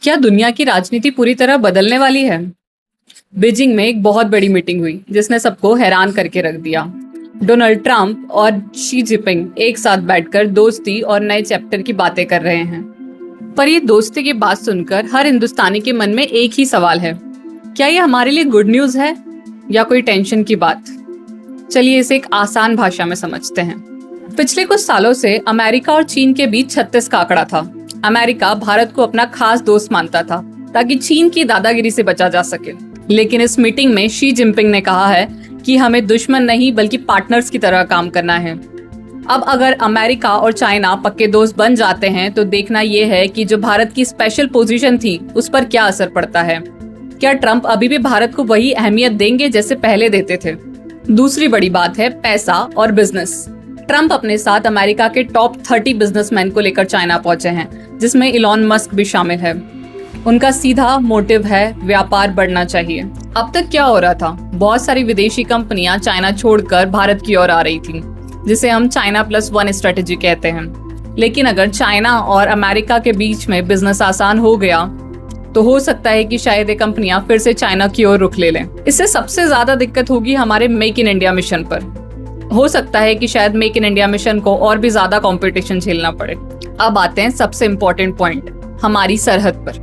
क्या दुनिया की राजनीति पूरी तरह बदलने वाली है? बीजिंग में एक बहुत बड़ी मीटिंग हुई जिसने सबको हैरान करके रख दिया। डोनाल्ड ट्रंप और शी जिनपिंग एक साथ बैठकर दोस्ती और नए चैप्टर की बातें कर रहे हैं। पर ये दोस्ती की बात सुनकर हर हिंदुस्तानी के मन में एक ही सवाल है, क्या ये हमारे लिए गुड न्यूज है या कोई टेंशन की बात? चलिए इसे एक आसान भाषा में समझते हैं। पिछले कुछ सालों से अमेरिका और चीन के बीच 36 का आंकड़ा था। अमेरिका भारत को अपना खास दोस्त मानता था ताकि चीन की दादागिरी से बचा जा सके। लेकिन इस मीटिंग में शी जिनपिंग ने कहा है कि हमें दुश्मन नहीं बल्कि पार्टनर्स की तरह काम करना है। अब अगर अमेरिका और चाइना पक्के दोस्त बन जाते हैं तो देखना यह है कि जो भारत की स्पेशल पोजीशन थी उस पर क्या असर पड़ता है। क्या ट्रंप अभी भी भारत को वही अहमियत देंगे जैसे पहले देते थे? दूसरी बड़ी बात है पैसा और बिजनेस। ट्रंप अपने साथ अमेरिका के टॉप 30 बिजनेसमैन को लेकर चाइना पहुंचे हैं, जिसमें इलॉन मस्क भी शामिल है। उनका सीधा मोटिव है व्यापार बढ़ना चाहिए। अब तक क्या हो रहा था? बहुत सारी विदेशी कंपनियां चाइना छोड़कर भारत की ओर आ रही थी, जिसे हम चाइना +1 स्ट्रेटेजी कहते हैं। लेकिन अगर चाइना और अमेरिका के बीच में बिजनेस आसान हो गया तो हो सकता है कि शायद ये कंपनियां फिर से चाइना की ओर रुख ले लें। इससे सबसे ज्यादा दिक्कत होगी हमारे मेक इन इंडिया मिशन पर। हो सकता है कि शायद मेक इन इंडिया मिशन को और भी ज्यादा कंपटीशन झेलना पड़े। अब आते हैं सबसे इम्पोर्टेंट पॉइंट, हमारी सरहद पर।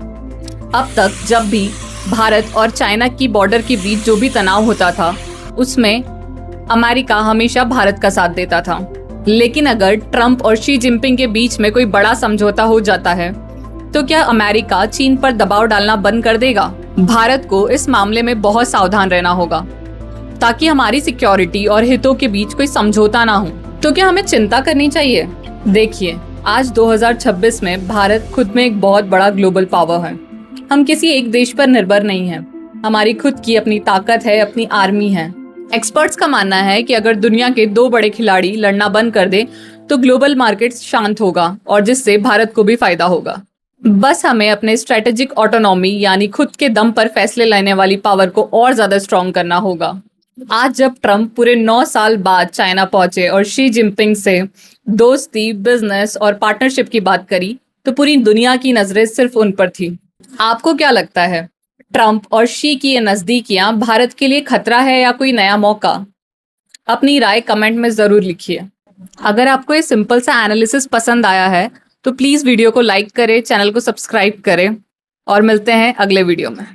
अब तक जब भी भारत और चाइना की बॉर्डर के बीच जो भी तनाव होता था उसमें अमेरिका हमेशा भारत का साथ देता था। लेकिन अगर ट्रंप और शी जिनपिंग के बीच में कोई बड़ा समझौता हो जाता है तो क्या अमेरिका चीन पर दबाव डालना बंद कर देगा? भारत को इस मामले में बहुत सावधान रहना होगा ताकि हमारी सिक्योरिटी और हितों के बीच कोई समझौता ना हो। तो क्या हमें चिंता करनी चाहिए? देखिए, आज 2026 में भारत खुद में एक बहुत बड़ा ग्लोबल पावर है। हम किसी एक देश पर निर्भर नहीं हैं। हमारी खुद की अपनी ताकत है, अपनी आर्मी है। एक्सपर्ट्स का मानना है कि अगर दुनिया के 2 बड़े खिलाड़ी लड़ना बंद कर दे तो ग्लोबल मार्केट शांत होगा और जिससे भारत को भी फायदा होगा। बस हमें अपने स्ट्रेटेजिक ऑटोनॉमी यानी खुद के दम पर फैसले लेने वाली पावर को और ज्यादा स्ट्रॉन्ग करना होगा। आज जब ट्रंप पूरे 9 साल बाद चाइना पहुंचे और शी जिनपिंग से दोस्ती, बिजनेस और पार्टनरशिप की बात करी तो पूरी दुनिया की नजरें सिर्फ उन पर थी। आपको क्या लगता है, ट्रंप और शी की ये नजदीकियां भारत के लिए खतरा है या कोई नया मौका? अपनी राय कमेंट में जरूर लिखिए। अगर आपको ये सिंपल सा एनालिसिस पसंद आया है तो प्लीज वीडियो को लाइक करें, चैनल को सब्सक्राइब करें और मिलते हैं अगले वीडियो में।